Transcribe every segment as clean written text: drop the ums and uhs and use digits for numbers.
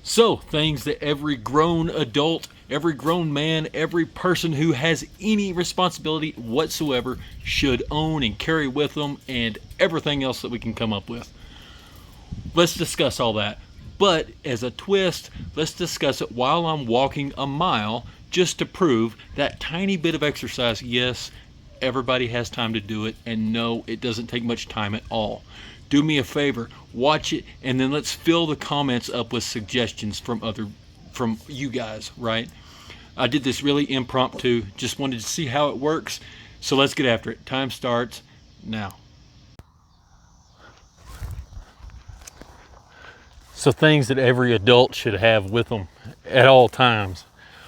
So, things that every grown adult, every grown man, every person who has any responsibility whatsoever should own and carry with them, and everything else that we can come up with. Let's discuss all that. But as a twist, let's discuss it while I'm walking a mile, just to prove that tiny bit of exercise. Yes, everybody has time to do it, and no, it doesn't take much time at all. Do me a favor, watch it, and then let's fill the comments up with suggestions from you guys, right? I did this really impromptu, just wanted to see how it works, so let's get after it. Time starts now. So things that every adult should have with them at all times,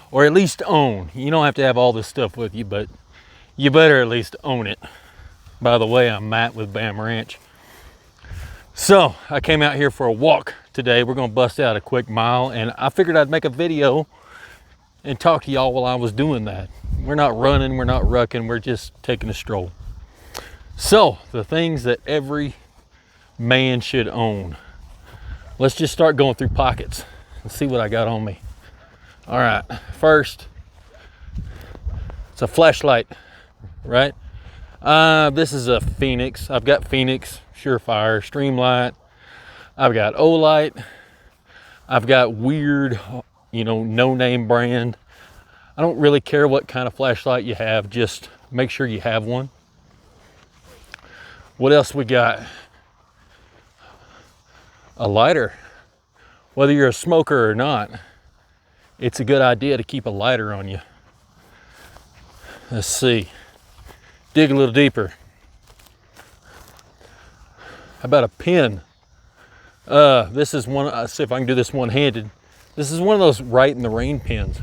or at least own. You don't have to have all this stuff with you, but you better at least own it. By the way, I'm Matt with BAAM Ranch. So I came out here for a walk today. We're gonna bust out a quick mile, and I figured I'd make a video and talk to y'all while I was doing that. We're not running, we're not rucking, we're just taking a stroll. So the things that every man should own. Let's just start going through pockets and see what I got on me. All right, first, it's a flashlight, right? This is a Phoenix. I've got Phoenix, Surefire, Streamlight. I've got Olight. I've got weird, no name brand. I don't really care what kind of flashlight you have, just make sure you have one. What else we got? A lighter. Whether you're a smoker or not, it's a good idea to keep a lighter on you. Let's see. Dig a little deeper. How about a pen? This is one, I'll see if I can do this one-handed. This is one of those Right in the Rain pens.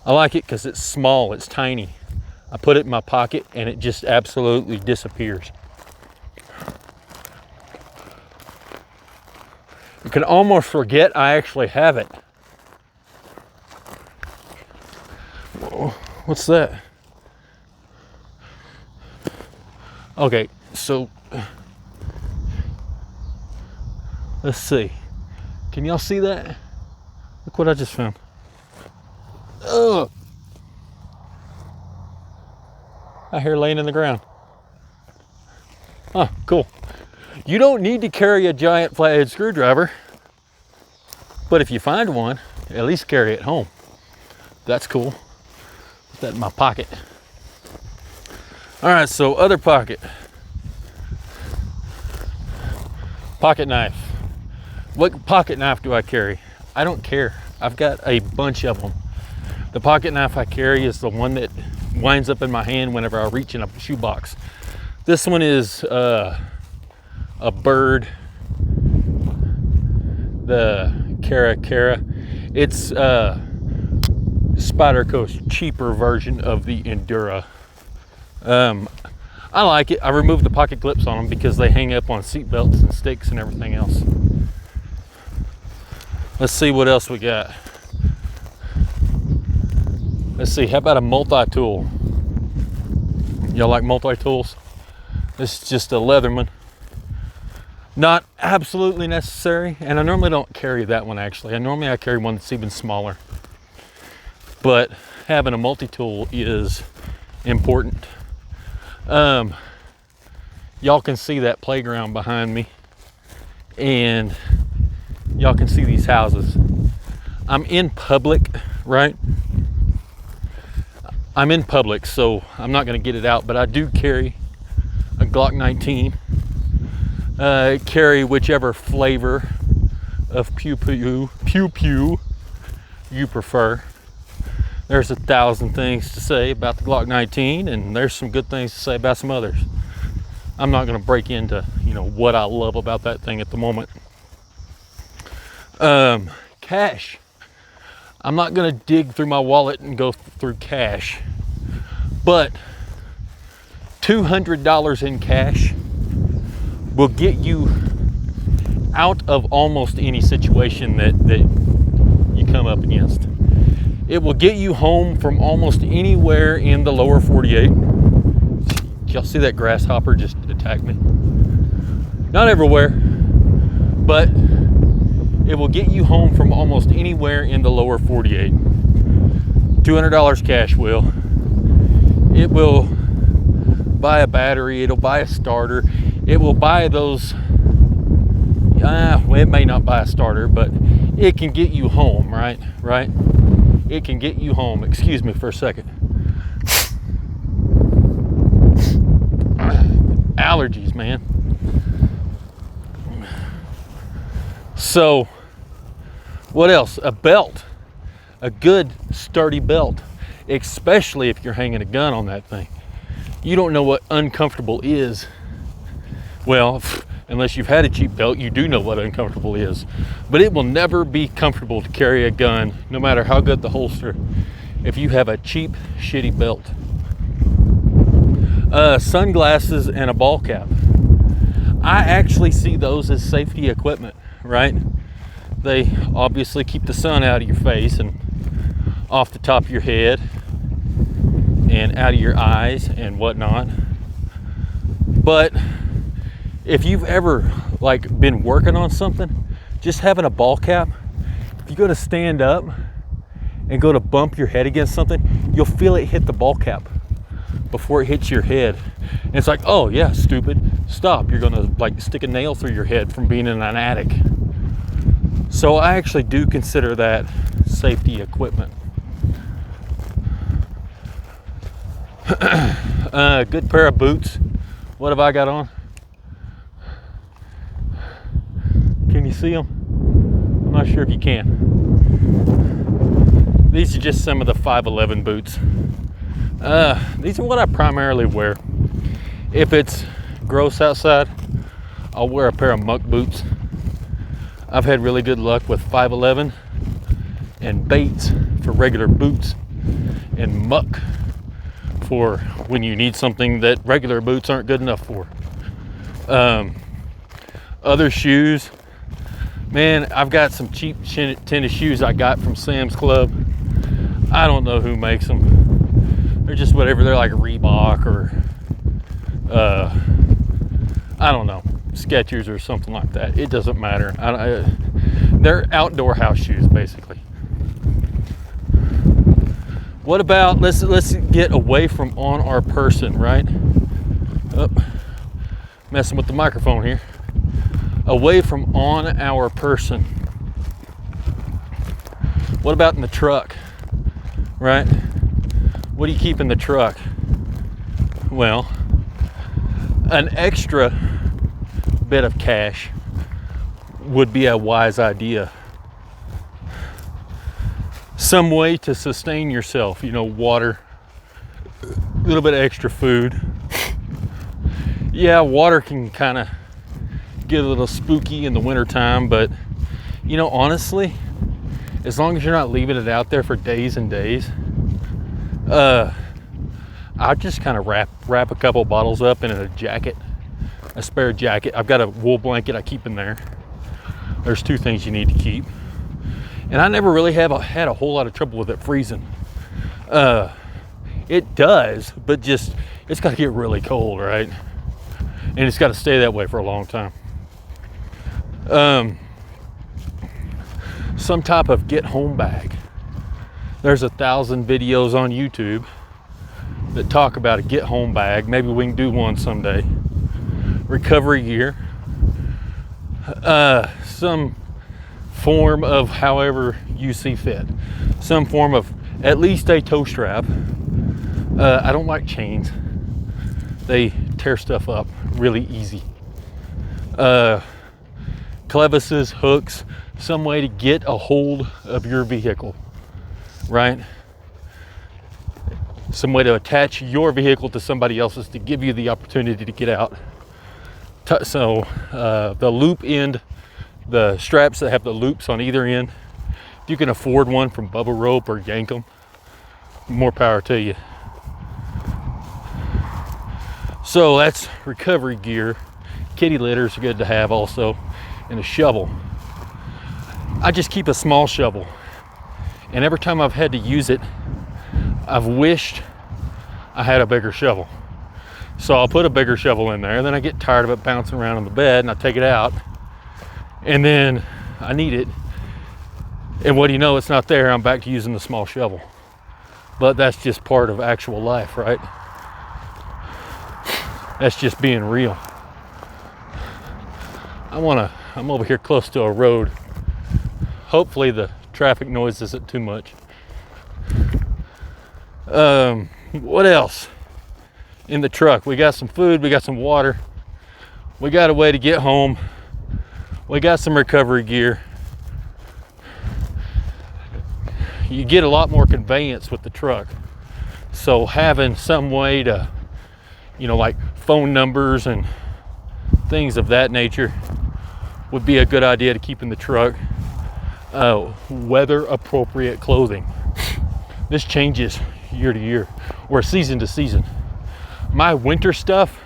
I like it because it's small, it's tiny. I put it in my pocket and it just absolutely disappears. You can almost forget I actually have it. Whoa, what's that? Okay, so let's see. Can y'all see that? Look what I just found. Ugh. A hair laying in the ground. Oh, cool. You don't need to carry a giant flathead screwdriver, but if you find one, at least carry it home. That's cool. Put that in my pocket. All right, so other pocket. Pocket knife. What pocket knife do I carry? I don't care. I've got a bunch of them. The pocket knife I carry is the one that winds up in my hand whenever I reach in a shoebox. This one is a bird, the Cara. It's Spyderco's cheaper version of the Endura. I like it. I removed the pocket clips on them because they hang up on seat belts and sticks and everything else. Let's see what else we got. Let's see, how about a multi-tool? Y'all like multi-tools? This is just a Leatherman. Not absolutely necessary, and I normally don't carry that one actually. I carry one that's even smaller. But having a multi-tool is important. Y'all can see that playground behind me, and y'all can see these houses. I'm in public, right? I'm in public, so I'm not going to get it out, but I do carry a Glock 19. Carry whichever flavor of pew pew you prefer. There's 1,000 things to say about the Glock 19, and there's some good things to say about some others. I'm not going to break into what I love about that thing at the moment. Cash. I'm not going to dig through my wallet and go through cash, but $200 in cash will get you out of almost any situation that you come up against. It will get you home from almost anywhere in the lower 48. Y'all see that grasshopper just attack me? Not everywhere, but it will get you home from almost anywhere in the lower 48. $200 cash will. It will buy a battery, it'll buy a starter, it will buy those, well, it may not buy a starter, but it can get you home, right? It can get you home. Excuse me for a second. Allergies, man. So, what else? A belt. A good, sturdy belt. Especially if you're hanging a gun on that thing. You don't know what uncomfortable is. Well, unless you've had a cheap belt, you do know what uncomfortable is. But it will never be comfortable to carry a gun, no matter how good the holster, if you have a cheap, shitty belt. Sunglasses and a ball cap. I actually see those as safety equipment, right? They obviously keep the sun out of your face and off the top of your head and out of your eyes and whatnot. But if you've ever like been working on something, just having a ball cap, if you go to stand up and go to bump your head against something, you'll feel it hit the ball cap before it hits your head. And it's like, oh yeah, stupid, stop. You're gonna like stick a nail through your head from being in an attic. So I actually do consider that safety equipment. Good pair of boots. What have I got on? Can you see them? I'm not sure if you can. These are just some of the 511 boots. These are what I primarily wear. If it's gross outside, I'll wear a pair of muck boots. I've had really good luck with 511 and Bates for regular boots and muck for when you need something that regular boots aren't good enough for. Other shoes, man, I've got some cheap tennis shoes I got from Sam's Club. I don't know who makes them. They're just whatever. They're like Reebok or I don't know, Skechers or something like that. It doesn't matter. They're outdoor house shoes, basically. What about, let's get away from on our person, right? Oh, messing with the microphone here. Away from on our person. What about in the truck, right? What do you keep in the truck? Well, an extra bit of cash would be a wise idea. Some way to sustain yourself, you know, water, a little bit of extra food. Yeah, water can kind of get a little spooky in the wintertime, but you know, honestly, as long as you're not leaving it out there for days and days, I just kind of wrap a couple bottles up in a jacket, a spare jacket. I've got a wool blanket I keep in there. There's two things you need to keep. And I never really had a whole lot of trouble with it freezing. It does, but just, it's got to get really cold, right? And it's got to stay that way for a long time. Some type of get home bag. There's 1,000 videos on YouTube that talk about a get home bag. Maybe we can do one someday. Recovery gear. Some form of however you see fit. Some form of at least a toe strap. I don't like chains. They tear stuff up really easy. Clevises, hooks, some way to get a hold of your vehicle, right? Some way to attach your vehicle to somebody else's to give you the opportunity to get out. So the loop end, the straps that have the loops on either end, if you can afford one from Bubba Rope or yank them, more power to you. So that's recovery gear. Kitty litters are good to have also, and a shovel. I just keep a small shovel, and every time I've had to use it, I've wished I had a bigger shovel. So I'll put a bigger shovel in there, and then I get tired of it bouncing around on the bed, and I take it out, and then I need it. And what do you know, it's not there, I'm back to using the small shovel. But that's just part of actual life, right? That's just being real. I'm over here close to a road. Hopefully the traffic noise isn't too much. What else? In the truck, we got some food, we got some water, we got a way to get home, we got some recovery gear. You get a lot more conveyance with the truck. So having some way to, like phone numbers and things of that nature would be a good idea to keep in the truck. Weather appropriate clothing. This changes year to year or season to season. My winter stuff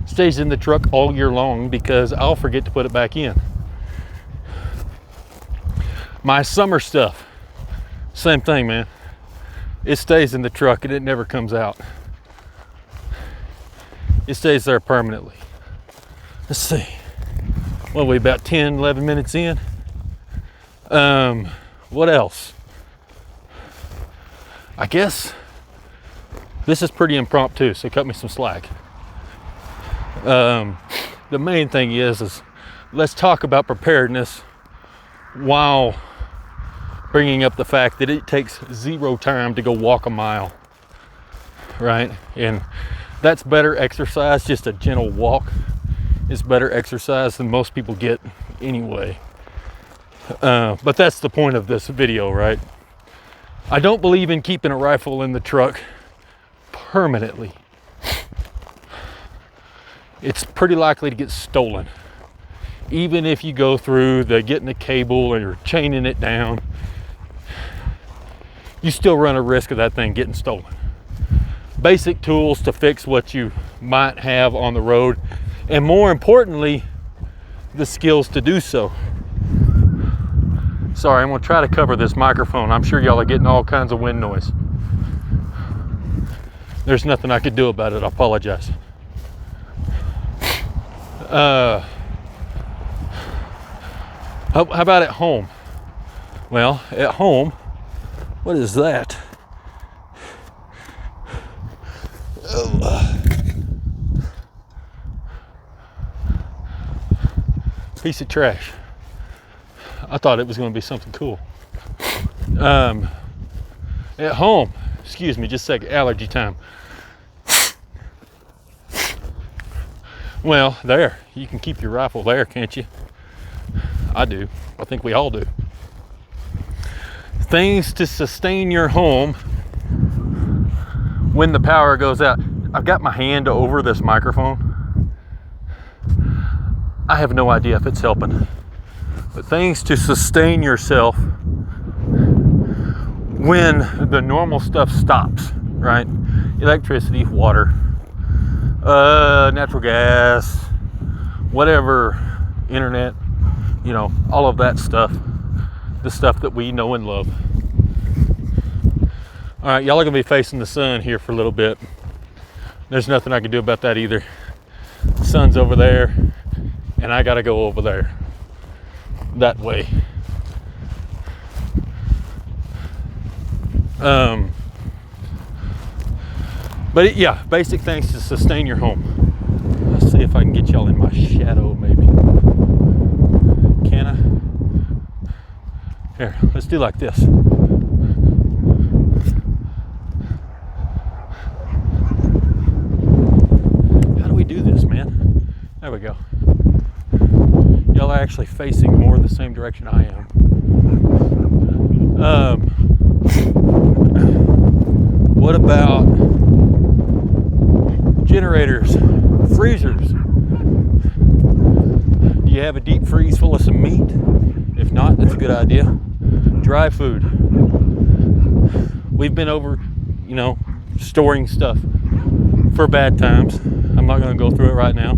stays in the truck all year long because I'll forget to put it back in. My summer stuff, same thing, man. It stays in the truck and it never comes out. It stays there permanently. Let's see. What are we, about 10, 11 minutes in? What else? I guess this is pretty impromptu, so cut me some slack. The main thing is let's talk about preparedness while bringing up the fact that it takes 0 time to go walk a mile, right? And that's better exercise. Just a gentle walk is better exercise than most people get anyway. But that's the point of this video, right? I don't believe in keeping a rifle in the truck permanently. It's pretty likely to get stolen. Even if you go through getting the cable and you're chaining it down, you still run a risk of that thing getting stolen. Basic tools to fix what you might have on the road, and more importantly, the skills to do so. Sorry, I'm gonna try to cover this microphone. I'm sure y'all are getting all kinds of wind noise. There's nothing I could do about it, I apologize. How about at home? Well, at home, what is that? Piece of trash. I thought it was going to be something cool. At home, excuse me, just a second, allergy time. Well, there, you can keep your rifle there, can't you? I do. I think we all do. Things to sustain your home when the power goes out. I've got my hand over this microphone. I have no idea if it's helping. But things to sustain yourself when the normal stuff stops, right? Electricity, water, natural gas, whatever, internet, all of that stuff. The stuff that we know and love. All right, y'all are gonna be facing the sun here for a little bit. There's nothing I can do about that either. The sun's over there, and I gotta go over there. That way. But yeah, basic things to sustain your home. Let's see if I can get y'all in my shadow, maybe. Can I? Here, let's do like this. How do we do this, man? There we go. Y'all are actually facing more in the same direction I am. What about generators, freezers? Do you have a deep freeze full of some meat? If not, that's a good idea. Dry food. We've been over, storing stuff for bad times. I'm not going to go through it right now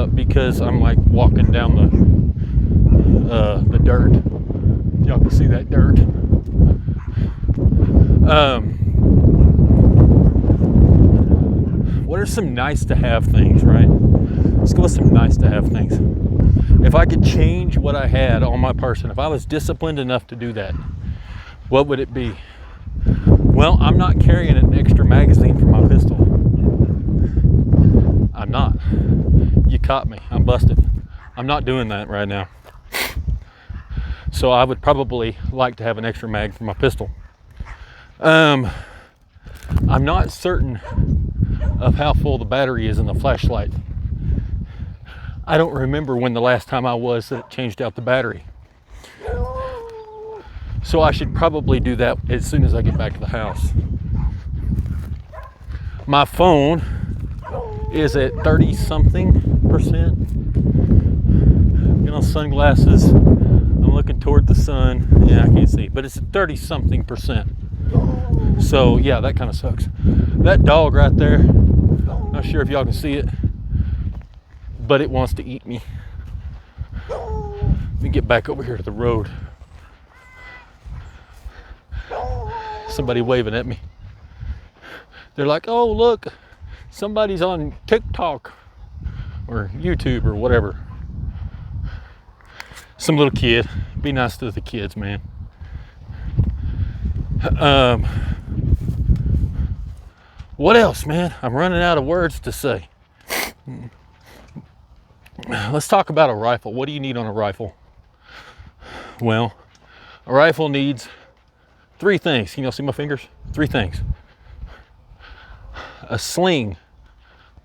because I'm like walking down the dirt. Y'all can see that dirt. What are some nice to have things, right? Let's go with some nice to have things. If I could change what I had on my person, if I was disciplined enough to do that, what would it be? Well, I'm not carrying an extra magazine for my pistol. I'm not. You caught me. I'm busted. I'm not doing that right now. So I would probably like to have an extra mag for my pistol. I'm not certain of how full the battery is in the flashlight. I don't remember when the last time I was that it changed out the battery. So I should probably do that as soon as I get back to the house. My phone is at 30-something%. You know, sunglasses. I'm looking toward the sun. Yeah, I can't see, but it's at 30-something%. So yeah, that kind of sucks. That dog right there, not sure if y'all can see it, but it wants to eat me. Let me get back over here to the road. Somebody waving at me. They're like, oh look, somebody's on TikTok or YouTube or whatever. Some little kid. Be nice to the kids, man. What else, man? I'm running out of words to say. Let's talk about a rifle. What do you need on a rifle? Well, a rifle needs 3 things. Can y'all see my fingers? 3 things. A sling,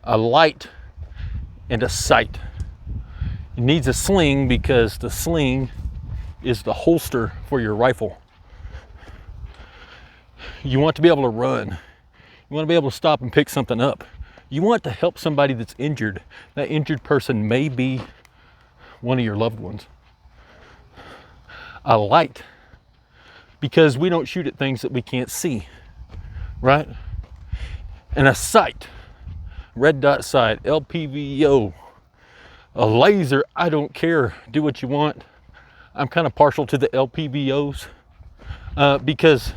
a light, and a sight. It needs a sling because the sling is the holster for your rifle. You want to be able to run. You want to be able to stop and pick something up. You want to help somebody that's injured. That injured person may be one of your loved ones. A light, because we don't shoot at things that we can't see, right? And a sight, red dot sight, LPVO, a laser, I don't care, do what you want. I'm kind of partial to the LPVOs because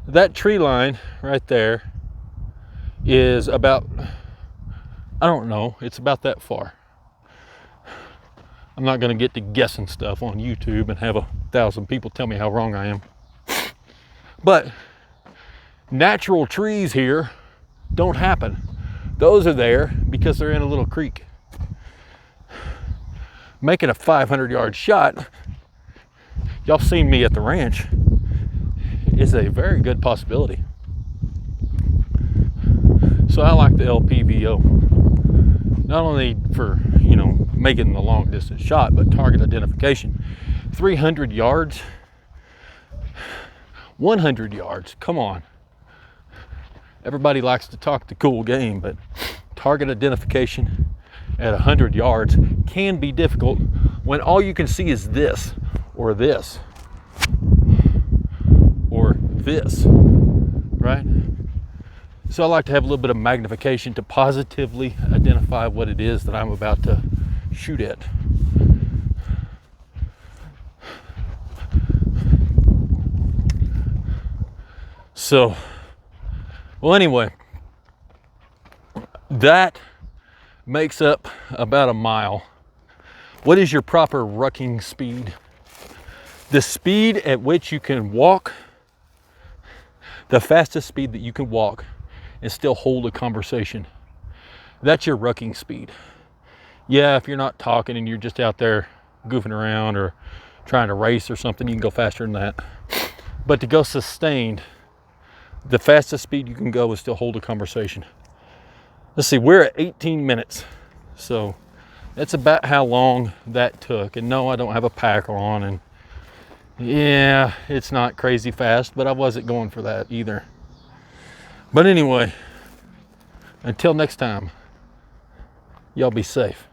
that tree line right there is about, I don't know, it's about that far. I'm not going to get to guessing stuff on YouTube and have 1,000 people tell me how wrong I am. But natural trees here don't happen. Those are there because they're in a little creek. Making a 500-yard shot, y'all seen me at the ranch, is a very good possibility. So I like the LPVO, not only for, you know, making the long distance shot, but target identification. 300 yards, 100 yards, come on. Everybody likes to talk the cool game, but target identification at 100 yards can be difficult when all you can see is this, or this, or this, right? So I like to have a little bit of magnification to positively identify what it is that I'm about to shoot at. So, well, anyway, that makes up about a mile. What is your proper rucking speed? The speed at which you can walk, the fastest speed that you can walk and still hold a conversation. That's your rucking speed. Yeah, if you're not talking and you're just out there goofing around or trying to race or something, you can go faster than that. But to go sustained, the fastest speed you can go is still hold a conversation. Let's see, we're at 18 minutes. So that's about how long that took. And no, I don't have a pack on, and yeah, it's not crazy fast, but I wasn't going for that either. But anyway, until next time, y'all be safe.